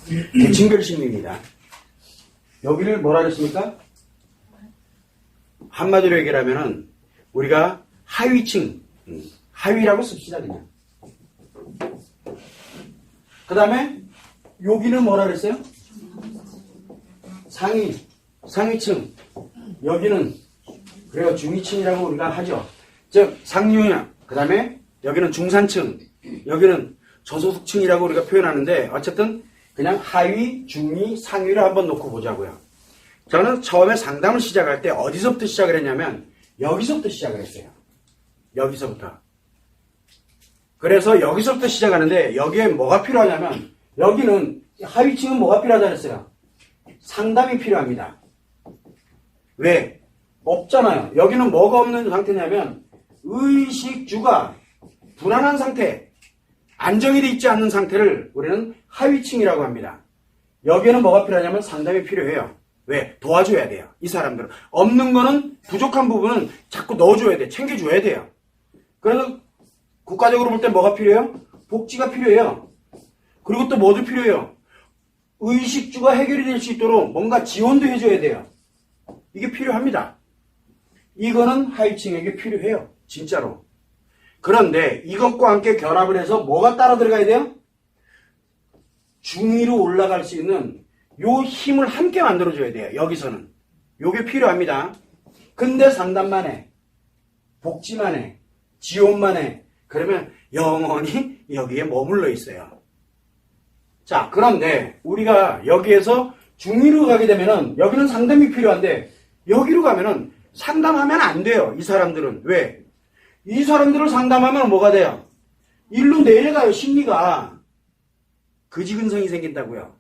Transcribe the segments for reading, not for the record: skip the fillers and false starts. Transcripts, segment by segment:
계층별 심리입니다. 여기를 뭐라 그랬습니까? 한마디로 얘기하면은 우리가 하위층, 하위라고 씁시다 그냥. 그 다음에 여기는 뭐라 그랬어요? 상위층. 여기는 그래요 중위층이라고 우리가 하죠. 즉 상류층. 그 다음에 여기는 중산층. 여기는 저소득층이라고 우리가 표현하는데 어쨌든 그냥 하위, 중위, 상위를 한번 놓고 보자고요. 저는 처음에 상담을 시작할 때 어디서부터 시작을 했냐면 여기서부터 시작을 했어요. 여기서부터. 그래서 여기서부터 시작하는데 여기에 뭐가 필요하냐면 여기는 하위층은 뭐가 필요하다 그랬어요? 상담이 필요합니다. 왜? 없잖아요. 여기는 뭐가 없는 상태냐면 의식주가 불안한 상태, 안정이 되어 있지 않는 상태를 우리는 하위층이라고 합니다. 여기에는 뭐가 필요하냐면 상담이 필요해요. 왜? 도와줘야 돼요. 이 사람들은. 없는 거는 부족한 부분은 자꾸 넣어줘야 돼. 챙겨줘야 돼요. 그래서 국가적으로 볼 때 뭐가 필요해요? 복지가 필요해요. 그리고 또 뭐도 필요해요? 의식주가 해결이 될 수 있도록 뭔가 지원도 해줘야 돼요. 이게 필요합니다. 이거는 하위층에게 필요해요. 진짜로. 그런데 이것과 함께 결합을 해서 뭐가 따라 들어가야 돼요? 중위로 올라갈 수 있는 요 힘을 함께 만들어줘야 돼요. 여기서는. 요게 필요합니다. 근데 상담만 해. 복지만 해. 지원만 해. 그러면 영원히 여기에 머물러 있어요. 자, 그런데 우리가 여기에서 중위로 가게 되면은 여기는 상담이 필요한데 여기로 가면은 상담하면 안 돼요. 이 사람들은. 왜? 이 사람들을 상담하면 뭐가 돼요? 일로 내려가요. 심리가. 그지근성이 생긴다고요.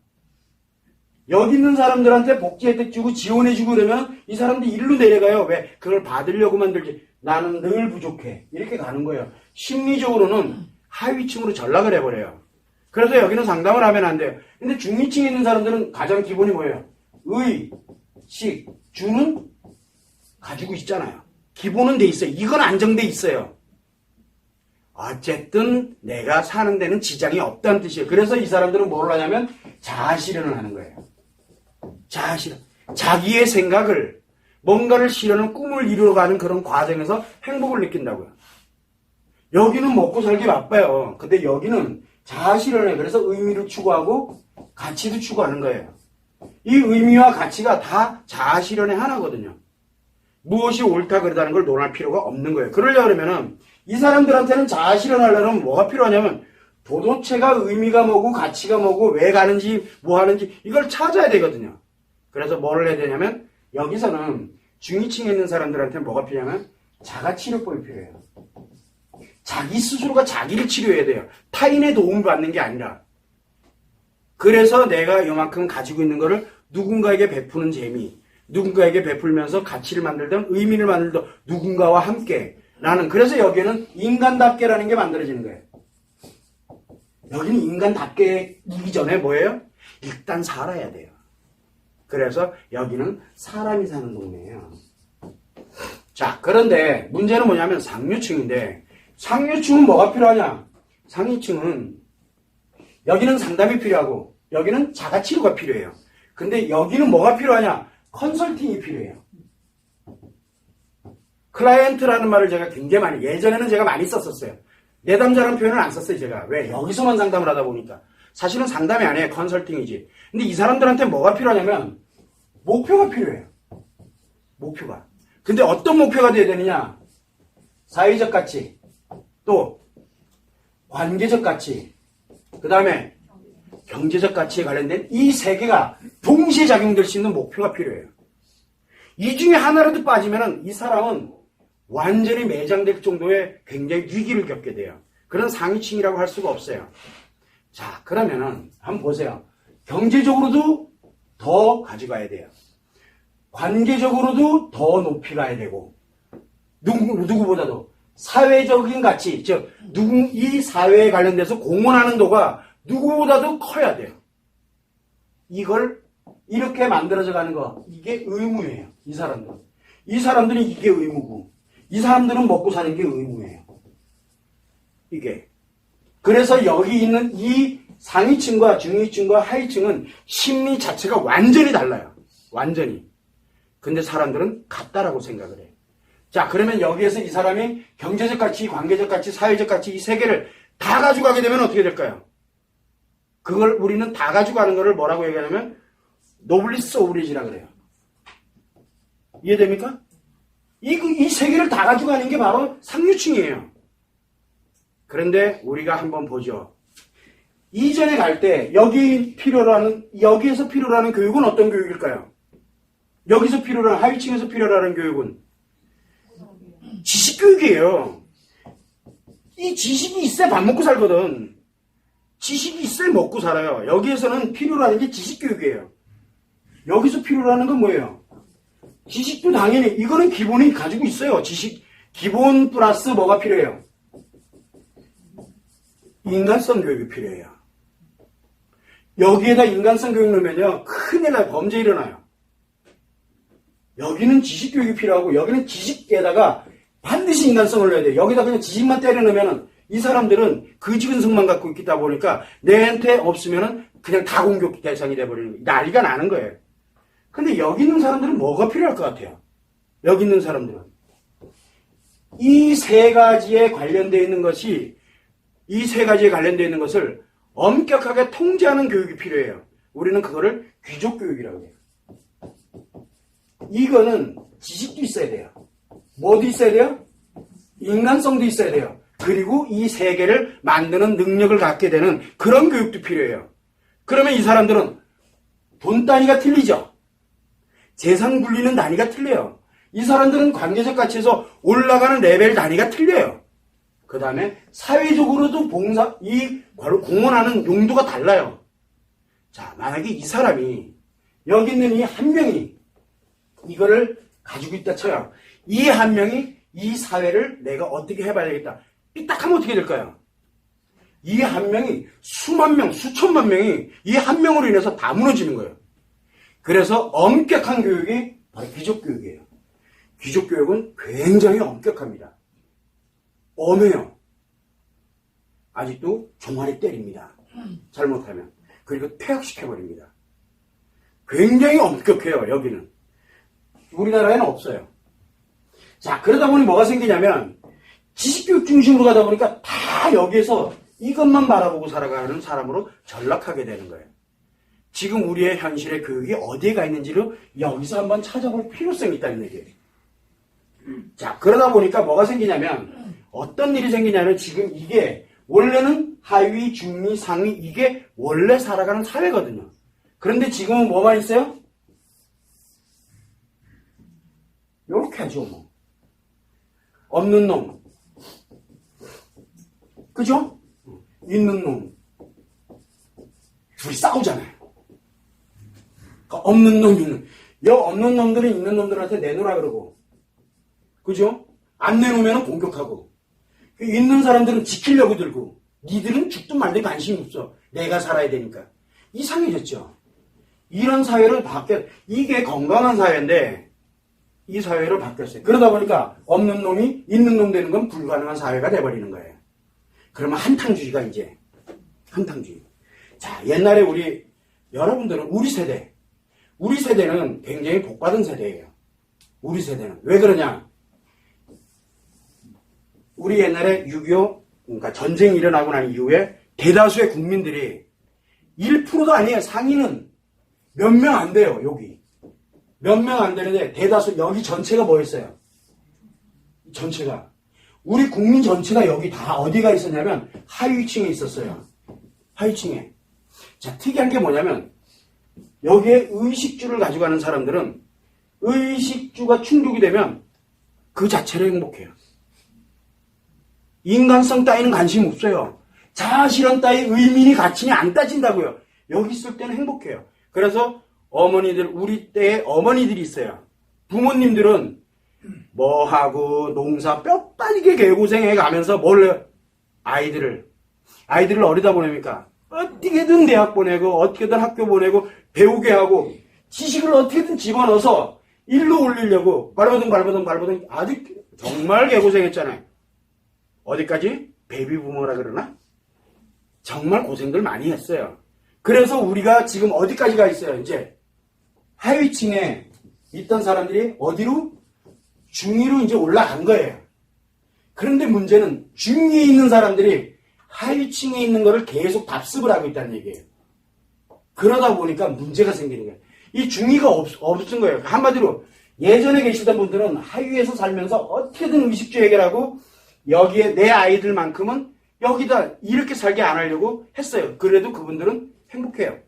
여기 있는 사람들한테 복지 혜택 주고 지원해주고 그러면 이 사람들이 일로 내려가요. 왜? 그걸 받으려고 만들지. 나는 늘 부족해. 이렇게 가는 거예요. 심리적으로는 하위층으로 전락을 해버려요. 그래서 여기는 상담을 하면 안 돼요. 근데 중위층에 있는 사람들은 가장 기본이 뭐예요? 의, 식, 주는 가지고 있잖아요. 기본은 돼 있어요. 이건 안정돼 있어요. 어쨌든 내가 사는 데는 지장이 없다는 뜻이에요. 그래서 이 사람들은 뭘 하냐면 자아실현을 하는 거예요. 자아실현. 자기의 생각을 뭔가를 실현하는 꿈을 이루어가는 그런 과정에서 행복을 느낀다고요. 여기는 먹고 살기 바빠요. 근데 여기는 자아실현을 그래서 의미를 추구하고 가치도 추구하는 거예요. 이 의미와 가치가 다 자아실현의 하나거든요. 무엇이 옳다 그러다는 걸 논할 필요가 없는 거예요. 그러려면 이 사람들한테는 자아실현하려면 뭐가 필요하냐면 도대체가 의미가 뭐고 가치가 뭐고 왜 가는지 뭐 하는지 이걸 찾아야 되거든요. 그래서 뭐를 해야 되냐면 여기서는 중위층에 있는 사람들한테는 뭐가 필요하냐면 자가치료법이 필요해요. 자기 스스로가 자기를 치료해야 돼요. 타인의 도움을 받는 게 아니라. 그래서 내가 이만큼 가지고 있는 거를 누군가에게 베푸는 재미, 누군가에게 베풀면서 가치를 만들든 의미를 만들든 누군가와 함께 라는 그래서 여기에는 인간답게라는 게 만들어지는 거예요. 여기는 인간답게 이기 전에 뭐예요? 일단 살아야 돼요. 그래서 여기는 사람이 사는 동네예요. 자, 그런데 문제는 뭐냐면 상류층인데 상류층은 뭐가 필요하냐? 상위층은 여기는 상담이 필요하고 여기는 자가치료가 필요해요. 근데 여기는 뭐가 필요하냐? 컨설팅이 필요해요. 클라이언트라는 말을 제가 굉장히 많이 예전에는 제가 많이 썼었어요. 내담자라는 표현을 안 썼어요. 제가. 왜? 여기서만 상담을 하다 보니까. 사실은 상담이 아니에요. 컨설팅이지. 근데 이 사람들한테 뭐가 필요하냐면 목표가 필요해요. 목표가. 근데 어떤 목표가 돼야 되느냐? 사회적 가치, 또 관계적 가치, 그 다음에 경제적 가치에 관련된 이 세 개가 동시에 작용될 수 있는 목표가 필요해요. 이 중에 하나라도 빠지면 이 사람은 완전히 매장될 정도의 굉장히 위기를 겪게 돼요. 그런 상위층이라고 할 수가 없어요. 자, 그러면은 한번 보세요. 경제적으로도 더 가져가야 돼요. 관계적으로도 더 높이 가야 되고 누구보다도 사회적인 가치, 즉 이 사회에 관련돼서 공헌하는 도가 누구보다도 커야 돼요. 이걸 이렇게 만들어져 가는 거 이게 의무예요. 이 사람들은 이게 의무고 이 사람들은 먹고 사는 게 의무예요. 이게 그래서 여기 있는 이 상위층과 중위층과 하위층은 심리 자체가 완전히 달라요. 완전히. 근데 사람들은 같다라고 생각을 해요. 자, 그러면 여기에서 이 사람이 경제적 가치, 관계적 가치, 사회적 가치 이 세 개를 다 가져가게 되면 어떻게 될까요? 그걸 우리는 다 가져가는 거를 뭐라고 얘기하냐면 노블리스 오브리지라 그래요. 이해됩니까? 이 세 개를 다 가져가는 게 바로 상류층이에요. 그런데 우리가 한번 보죠. 이전에 갈 때 여기에서 필요로 하는 교육은 어떤 교육일까요? 여기서 필요로 하는 하위층에서 필요로 하는 교육은 지식교육이에요. 이 지식이 있어야 밥 먹고 살거든. 지식이 있어야 먹고 살아요. 여기에서는 필요로 하는 게 지식교육이에요. 여기서 필요로 하는 건 뭐예요? 지식도 당연히 이거는 기본이 가지고 있어요. 지식 기본 플러스 뭐가 필요해요? 인간성 교육이 필요해요. 여기에다 인간성 교육 넣으면요 큰일 나요. 범죄 일어나요. 여기는 지식교육이 필요하고 여기는 지식에다가 반드시 인간성을 넣어야 돼요. 여기다 그냥 지식만 때려 넣으면은 이 사람들은 그 지근성만 갖고 있다 보니까 내한테 없으면은 그냥 다 공격 대상이 돼버리는 거예요. 난리가 나는 거예요. 근데 여기 있는 사람들은 뭐가 필요할 것 같아요? 여기 있는 사람들은 이 세 가지에 관련되어 있는 것이 이 세 가지에 관련되어 있는 것을 엄격하게 통제하는 교육이 필요해요. 우리는 그거를 귀족교육이라고 해요. 이거는 지식도 있어야 돼요. 뭐도 있어야 돼요? 인간성도 있어야 돼요. 그리고 이 세계를 만드는 능력을 갖게 되는 그런 교육도 필요해요. 그러면 이 사람들은 돈 단위가 틀리죠. 재산 굴리는 단위가 틀려요. 이 사람들은 관계적 가치에서 올라가는 레벨 단위가 틀려요. 그 다음에 사회적으로도 공헌하는 용도가 달라요. 자, 만약에 이 사람이 여기 있는 이 한 명이 이거를 가지고 있다 쳐요. 이 한 명이 이 사회를 내가 어떻게 해봐야 되겠다. 삐딱하면 어떻게 될까요? 이 한 명이 수만 명, 수천만 명이 이 한 명으로 인해서 다 무너지는 거예요. 그래서 엄격한 교육이 바로 귀족교육이에요. 귀족교육은 굉장히 엄격합니다. 엄해요. 아직도 종아리 때립니다. 잘못하면. 그리고 퇴학시켜버립니다. 굉장히 엄격해요, 여기는. 우리나라에는 없어요. 자, 그러다 보니 뭐가 생기냐면 지식교육 중심으로 가다 보니까 다 여기에서 이것만 바라보고 살아가는 사람으로 전락하게 되는 거예요. 지금 우리의 현실의 교육이 어디에 가 있는지를 여기서 한번 찾아볼 필요성이 있다는 얘기예요. 자, 그러다 보니까 뭐가 생기냐면 어떤 일이 생기냐면 지금 이게 원래는 하위, 중위, 상위 이게 원래 살아가는 사회거든요. 그런데 지금은 뭐만 있어요? 요렇게 하죠, 뭐. 없는 놈. 그죠? 있는 놈. 둘이 싸우잖아요. 그러니까 없는 놈, 있는. 없는 놈들은 있는 놈들한테 내놓으라 그러고. 그죠? 안 내놓으면 공격하고. 있는 사람들은 지키려고 들고. 니들은 죽든 말든 관심이 없어. 내가 살아야 되니까. 이상해졌죠? 이런 사회를 이게 건강한 사회인데, 이 사회로 바뀌었어요. 그러다 보니까 없는 놈이 있는 놈 되는 건 불가능한 사회가 돼버리는 거예요. 그러면 한탕주의가 이제 한탕주의. 자, 옛날에 여러분들은 우리 세대는 굉장히 복받은 세대예요. 우리 세대는 왜 그러냐? 우리 옛날에 6.25 그러니까 전쟁이 일어나고 난 이후에 대다수의 국민들이 1%도 아니에요. 상위는 몇 명 안 돼요. 여기 몇 명 안 되는데 대다수 여기 전체가 뭐였어요? 전체가 우리 국민 전체가 여기 다 어디가 있었냐면 하위층에 있었어요. 하위층에. 자, 특이한 게 뭐냐면 여기에 의식주를 가져가는 사람들은 의식주가 충족이 되면 그 자체로 행복해요. 인간성 따위는 관심 없어요. 자아실현 따위 의미니 가치니 안 따진다고요. 여기 있을 때는 행복해요. 그래서 우리 때에 어머니들이 있어요. 부모님들은 뭐하고 농사 뼈 빠지게 개고생해 가면서 아이들을 어디다 보냅니까? 어떻게든 대학 보내고 어떻게든 학교 보내고 배우게 하고 지식을 어떻게든 집어넣어서 일로 올리려고 발버둥 아주 정말 개고생했잖아요. 어디까지? 베이비부머라 그러나? 정말 고생들 많이 했어요. 그래서 우리가 지금 어디까지 가 있어요? 이제 하위층에 있던 사람들이 어디로? 중위로 이제 올라간 거예요. 그런데 문제는 중위에 있는 사람들이 하위층에 있는 거를 계속 답습을 하고 있다는 얘기예요. 그러다 보니까 문제가 생기는 거예요. 이 중위가 없은 거예요. 한마디로 예전에 계시던 분들은 하위에서 살면서 어떻게든 의식주 해결하고 여기에 내 아이들만큼은 여기다 이렇게 살게 안 하려고 했어요. 그래도 그분들은 행복해요.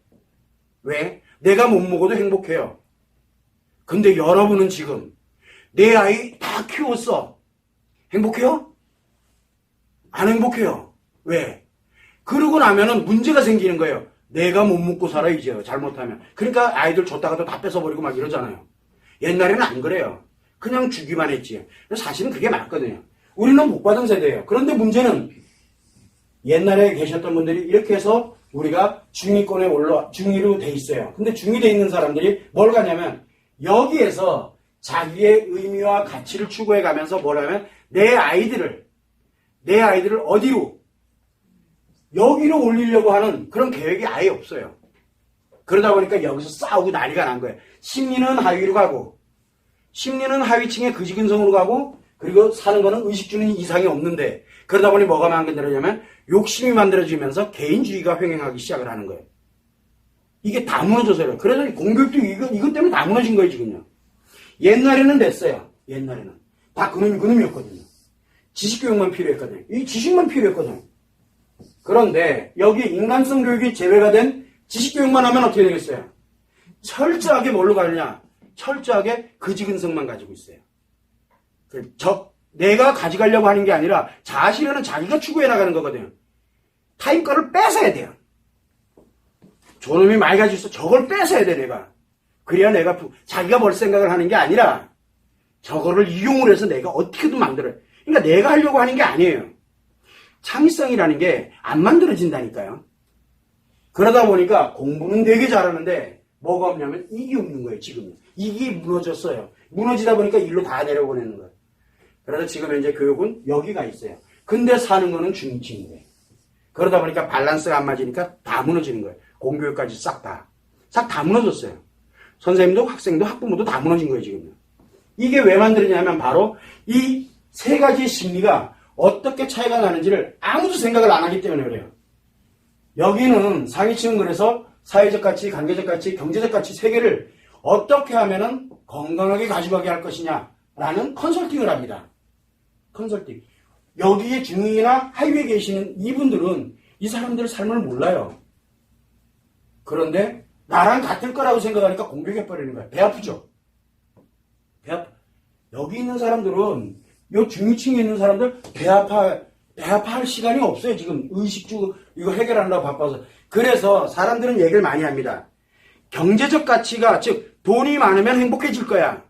왜? 내가 못 먹어도 행복해요. 근데 여러분은 지금 내 아이 다 키웠어. 행복해요? 안 행복해요. 왜? 그러고 나면은 문제가 생기는 거예요. 내가 못 먹고 살아 이제 잘못하면. 그러니까 아이들 줬다가도 다 뺏어버리고 막 이러잖아요. 옛날에는 안 그래요. 그냥 주기만 했지. 사실은 그게 맞거든요. 우리는 못 받은 세대예요. 그런데 문제는 옛날에 계셨던 분들이 이렇게 해서 우리가 중위권에 중위로 돼 있어요. 근데 중위돼 있는 사람들이 뭘 가냐면 여기에서 자기의 의미와 가치를 추구해 가면서 뭘 하면 내 아이들을 어디로? 여기로 올리려고 하는 그런 계획이 아예 없어요. 그러다 보니까 여기서 싸우고 난리가 난 거예요. 심리는 하위로 가고, 심리는 하위층의 그지근성으로 가고, 그리고 사는 거는 의식주는 이상이 없는데, 그러다 보니 뭐가 만들어지냐면 욕심이 만들어지면서 개인주의가 횡행하기 시작을 하는 거예요. 이게 다 무너져서요. 그래서 공교육도 이것 때문에 다 무너진 거예요, 지금요. 옛날에는 됐어요. 옛날에는. 다 그놈이었거든요. 지식교육만 필요했거든요. 이 지식만 필요했거든요. 그런데 여기 인간성 교육이 제외가 된 지식교육만 하면 어떻게 되겠어요? 철저하게 뭘로 가느냐? 철저하게 그지근성만 가지고 있어요. 내가 가져가려고 하는 게 아니라 자아실현은 자기가 추구해 나가는 거거든요. 타인 거를 뺏어야 돼요. 저놈이 많이 가지고 있어. 저걸 뺏어야 돼, 내가. 그래야 내가 자기가 벌 생각을 하는 게 아니라 저거를 이용을 해서 내가 어떻게든 만들어요. 그러니까 내가 하려고 하는 게 아니에요. 창의성이라는 게 안 만들어진다니까요. 그러다 보니까 공부는 되게 잘하는데 뭐가 없냐면 이게 없는 거예요, 지금. 이게 무너졌어요. 무너지다 보니까 일로 다 내려보내는 거예요. 그래서 지금 현재 교육은 여기가 있어요. 근데 사는 거는 중위층이에요. 그러다 보니까 밸런스가 안 맞으니까 다 무너지는 거예요. 공교육까지 싹 다 무너졌어요. 선생님도 학생도 학부모도 다 무너진 거예요, 지금. 이게 왜 만들었냐면 바로 이 세 가지의 심리가 어떻게 차이가 나는지를 아무도 생각을 안 하기 때문에 그래요. 여기는 상위층은 그래서 사회적 가치, 관계적 가치, 경제적 가치 세 개를 어떻게 하면은 건강하게 가져가게 할 것이냐라는 컨설팅을 합니다. 컨설팅. 여기에 중위나 하위에 계시는 이분들은 이 사람들의 삶을 몰라요. 그런데 나랑 같을 거라고 생각하니까 공격해버리는 거야. 배 아프죠? 여기 있는 사람들은 요 중위층에 있는 사람들 배 아파할 시간이 없어요. 지금 의식주 이거 해결하려고 바빠서. 그래서 사람들은 얘기를 많이 합니다. 경제적 가치가 즉 돈이 많으면 행복해질 거야.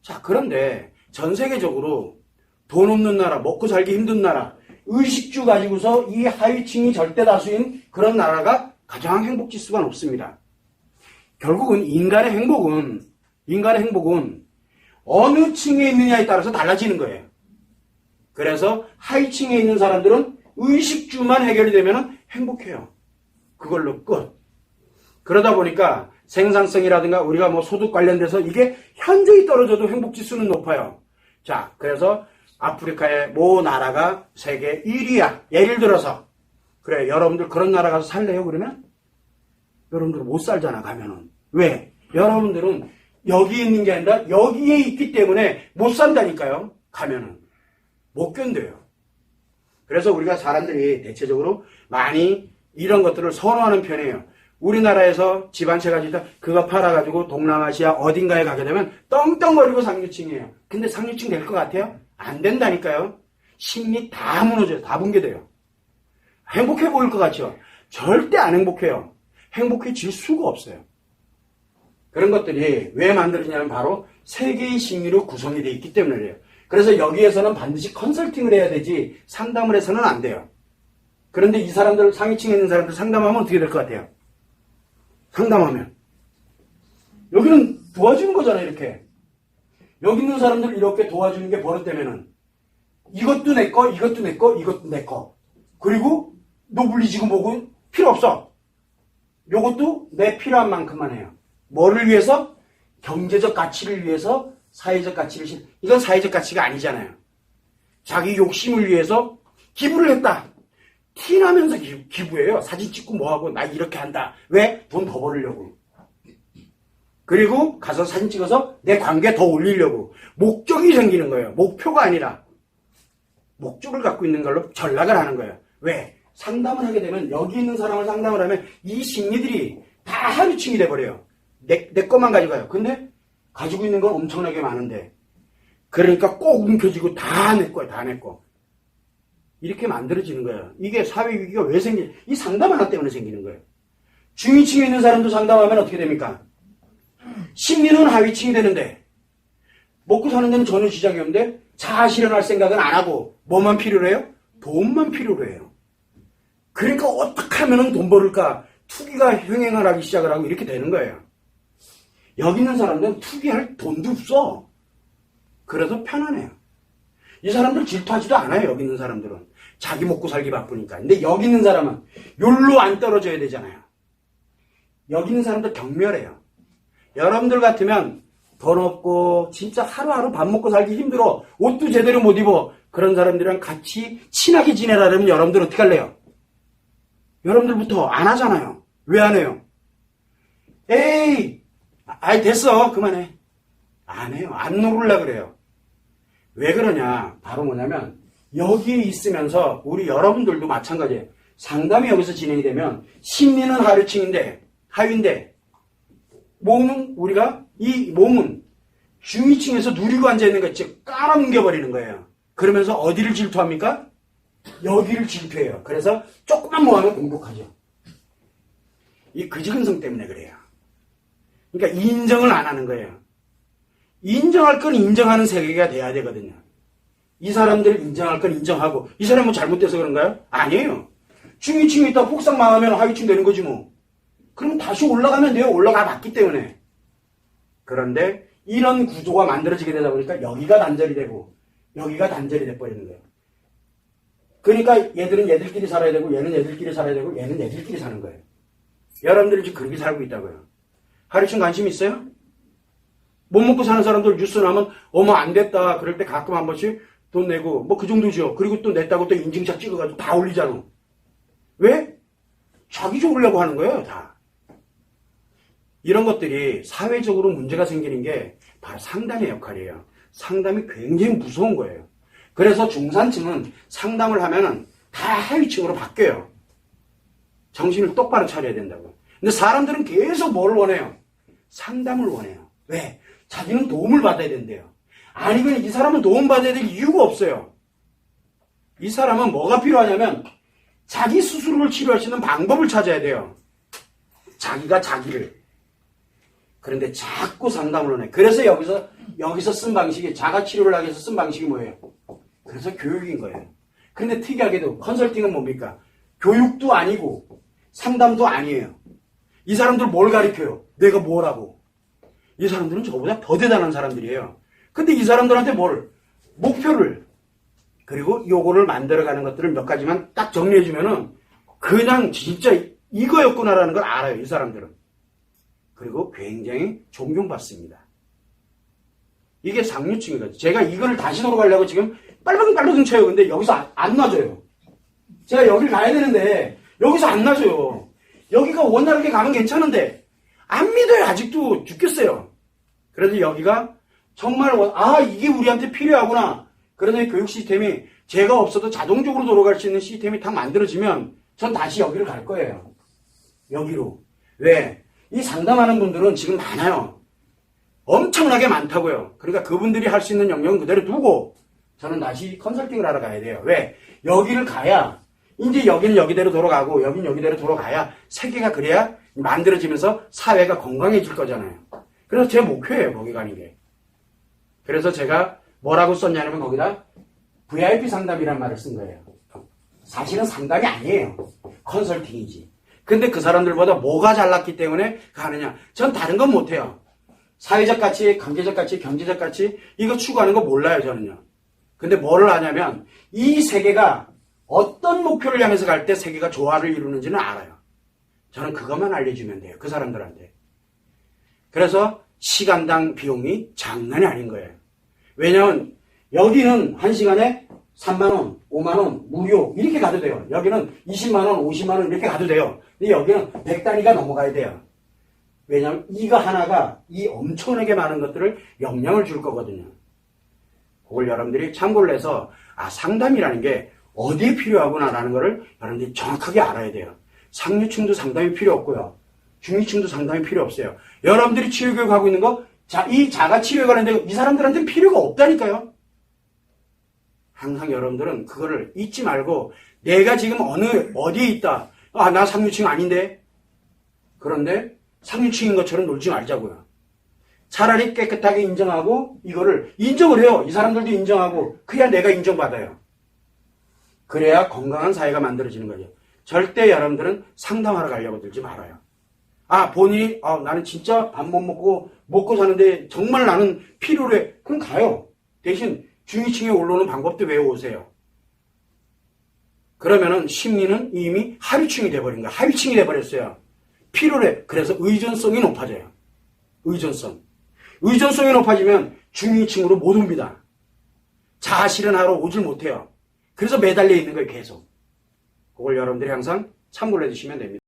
자, 그런데 전 세계적으로 돈 없는 나라, 먹고 살기 힘든 나라, 의식주 가지고서 이 하위층이 절대 다수인 그런 나라가 가장 행복지수가 높습니다. 결국은 인간의 행복은 어느 층에 있느냐에 따라서 달라지는 거예요. 그래서 하위층에 있는 사람들은 의식주만 해결이 되면 행복해요. 그걸로 끝. 그러다 보니까 생산성이라든가 우리가 뭐 소득 관련돼서 이게 현저히 떨어져도 행복지수는 높아요. 자, 그래서 아프리카의 모 나라가 세계 1위야. 예를 들어서. 그래, 여러분들 그런 나라 가서 살래요? 그러면? 여러분들 못 살잖아, 가면은. 왜? 여러분들은 여기 있는 게 아니라 여기에 있기 때문에 못 산다니까요. 가면은. 못 견뎌요. 그래서 우리가 사람들이 대체적으로 많이 이런 것들을 선호하는 편이에요. 우리나라에서 집 한 채 가지고 그거 팔아가지고 동남아시아 어딘가에 가게 되면 떵떵거리고 상류층이에요. 근데 상류층 될 것 같아요? 안 된다니까요. 심리 다 무너져요. 다 붕괴돼요. 행복해 보일 것 같죠? 절대 안 행복해요. 행복해질 수가 없어요. 그런 것들이 왜 만들어지냐면 바로 세 개의 심리로 구성이 되어 있기 때문에 그래요. 그래서 여기에서는 반드시 컨설팅을 해야 되지 상담을 해서는 안 돼요. 그런데 이 사람들, 상위층에 있는 사람들 상담하면 어떻게 될 것 같아요? 상담하면 여기는 도와주는 거잖아요. 이렇게 여기 있는 사람들 이렇게 도와주는 게 버릇되면은 이것도 내 거, 이것도 내 거, 이것도 내 거. 그리고 노블리지고 뭐고 필요 없어. 요것도 내 필요한 만큼만 해요. 뭐를 위해서? 경제적 가치를 위해서, 사회적 가치를 이건 사회적 가치가 아니잖아요. 자기 욕심을 위해서 기부를 했다. 티나면서 기부해요. 사진 찍고 뭐하고 나 이렇게 한다. 왜? 돈 더 벌으려고. 그리고 가서 사진 찍어서 내 관계 더 올리려고. 목적이 생기는 거예요. 목표가 아니라 목적을 갖고 있는 걸로 전락을 하는 거예요. 왜? 상담을 하게 되면 여기 있는 사람을 상담을 하면 이 심리들이 다 하루층이 돼버려요. 내 것만 가져가요. 근데 가지고 있는 건 엄청나게 많은데 그러니까 꼭 움켜쥐고 다 내 거야. 다 내 거. 이렇게 만들어지는 거예요. 이게 사회위기가 왜 생기냐. 이 상담 하나 때문에 생기는 거예요. 중위층에 있는 사람도 상담하면 어떻게 됩니까? 심리는 하위층이 되는데 먹고 사는 데는 전혀 지장이 없는데 자아 실현할 생각은 안 하고 뭐만 필요로 해요? 돈만 필요로 해요. 그러니까 어떻게 하면 돈 벌을까? 투기가 흥행을 하기 시작을 하고 이렇게 되는 거예요. 여기 있는 사람들은 투기할 돈도 없어. 그래서 편안해요. 이 사람들 질투하지도 않아요. 여기 있는 사람들은. 자기 먹고 살기 바쁘니까. 근데 여기 있는 사람은 요로 안 떨어져야 되잖아요. 여기 있는 사람들 경멸해요. 여러분들 같으면 돈 없고 진짜 하루하루 밥 먹고 살기 힘들어. 옷도 제대로 못 입어. 그런 사람들이랑 같이 친하게 지내라면 여러분들 어떻게 할래요? 여러분들부터 안 하잖아요. 왜 안 해요? 에이, 아이 됐어. 그만해. 안 해요. 안 놀으려고 그래요. 왜 그러냐? 바로 뭐냐면 여기에 있으면서 우리 여러분들도 마찬가지예요. 상담이 여기서 진행이 되면 심리는 하위인데 몸은 우리가 이 몸은 중위층에서 누리고 앉아있는 거 있지 깔아뭉겨버리는 거예요. 그러면서 어디를 질투합니까? 여기를 질투해요. 그래서 조금만 뭐하면 공격하죠. 이 그지근성 때문에 그래요. 그러니까 인정을 안 하는 거예요. 인정할 건 인정하는 세계가 돼야 되거든요. 이 사람들 인정할 건 인정하고 이 사람은 뭐 잘못돼서 그런가요? 아니에요. 중위층이 있다 폭삭 망하면 하위층 되는 거지 뭐. 그럼 다시 올라가면 돼요. 올라가 봤기 때문에. 그런데 이런 구조가 만들어지게 되다 보니까 여기가 단절이 되고 여기가 단절이 돼버리는 거예요. 그러니까 얘들은 얘들끼리 살아야 되고 얘는 얘들끼리 살아야 되고 얘는 얘들끼리 사는 거예요. 여러분들이 지금 그렇게 살고 있다고요. 하루층 관심 있어요? 못 먹고 사는 사람들 뉴스 나면 어머 안 됐다 그럴 때 가끔 한 번씩 돈 내고 뭐 그 정도죠. 그리고 또 냈다고 또 인증샷 찍어가지고 다 올리잖아. 왜? 자기 좋으려고 하는 거예요. 다. 이런 것들이 사회적으로 문제가 생기는 게 바로 상담의 역할이에요. 상담이 굉장히 무서운 거예요. 그래서 중산층은 상담을 하면은 다 하위층으로 바뀌어요. 정신을 똑바로 차려야 된다고. 근데 사람들은 계속 뭘 원해요? 상담을 원해요. 왜? 자기는 도움을 받아야 된대요. 아니면 이 사람은 도움받아야 될 이유가 없어요. 이 사람은 뭐가 필요하냐면 자기 스스로를 치료할 수 있는 방법을 찾아야 돼요. 자기가 자기를. 그런데 자꾸 상담을 원해. 그래서 여기서 쓴 방식이 자가치료를 하기 위해서 쓴 방식이 뭐예요? 그래서 교육인 거예요. 그런데 특이하게도 컨설팅은 뭡니까? 교육도 아니고 상담도 아니에요. 이 사람들 뭘 가르쳐요? 내가 뭘 하고. 이 사람들은 저보다 더 대단한 사람들이에요. 근데 이 사람들한테 목표를 그리고 요거를 만들어가는 것들을 몇 가지만 딱 정리해주면은 그냥 진짜 이거였구나라는 걸 알아요. 이 사람들은. 그리고 굉장히 존경받습니다. 이게 상류층이거든요. 제가 이거를 다시 돌아가려고 지금 빨르둥 쳐요. 근데 여기서 안 놔줘요. 제가 여기를 가야 되는데 여기서 안 놔줘요. 여기가 원활하게 가면 괜찮은데 안 믿어요. 아직도 죽겠어요. 그래서 여기가 정말 이게 우리한테 필요하구나. 그래서 교육 시스템이 제가 없어도 자동적으로 돌아갈 수 있는 시스템이 딱 만들어지면 전 다시 여기를 갈 거예요. 여기로. 왜? 이 상담하는 분들은 지금 많아요. 엄청나게 많다고요. 그러니까 그분들이 할 수 있는 영역은 그대로 두고 저는 다시 컨설팅을 하러 가야 돼요. 왜? 여기를 가야 이제 여기는 여기대로 돌아가고 여기는 여기대로 돌아가야 세계가 그래야 만들어지면서 사회가 건강해질 거잖아요. 그래서 제 목표예요. 거기 가는 게. 그래서 제가 뭐라고 썼냐면 거기다 VIP 상담이라는 말을 쓴 거예요. 사실은 상담이 아니에요. 컨설팅이지. 근데 그 사람들보다 뭐가 잘났기 때문에 가느냐. 전 다른 건 못해요. 사회적 가치, 관계적 가치, 경제적 가치 이거 추구하는 거 몰라요. 저는요. 근데 뭐를 하냐면 이 세계가 어떤 목표를 향해서 갈 때 세계가 조화를 이루는지는 알아요. 저는 그것만 알려주면 돼요. 그 사람들한테. 그래서 시간당 비용이 장난이 아닌 거예요. 왜냐하면 여기는 1시간에 3만원, 5만원, 무료 이렇게 가도 돼요. 여기는 20만원, 50만원 이렇게 가도 돼요. 근데 여기는 100단위가 넘어가야 돼요. 왜냐하면 이거 하나가 이 엄청나게 많은 것들을 영향을 줄 거거든요. 그걸 여러분들이 참고를 해서 상담이라는 게 어디에 필요하구나라는 거를 여러분들이 정확하게 알아야 돼요. 상류층도 상담이 필요 없고요. 중위층도 상담이 필요 없어요. 여러분들이 치료교육 하고 있는 거, 이 자가치료에 관련된 이 사람들한테는 필요가 없다니까요. 항상 여러분들은 그거를 잊지 말고 내가 지금 어디에 있다. 나 상류층 아닌데. 그런데 상류층인 것처럼 놀지 말자고요. 차라리 깨끗하게 인정하고 이거를 인정을 해요. 이 사람들도 인정하고 그래야 내가 인정받아요. 그래야 건강한 사회가 만들어지는 거죠. 절대 여러분들은 상담하러 가려고 들지 말아요. 본인이 나는 진짜 밥 못 먹고 사는데 정말 나는 필요로 해. 그럼 가요. 대신 중위층에 올라오는 방법도 외워오세요. 그러면은 심리는 이미 하위층이 돼버린 거야. 하위층이 돼버렸어요. 필요로 해. 그래서 의존성이 높아져요. 의존성이 높아지면 중위층으로 못 옵니다. 자아실현하러 오질 못해요. 그래서 매달려 있는 거예요, 계속. 그걸 여러분들이 항상 참고를 해주시면 됩니다.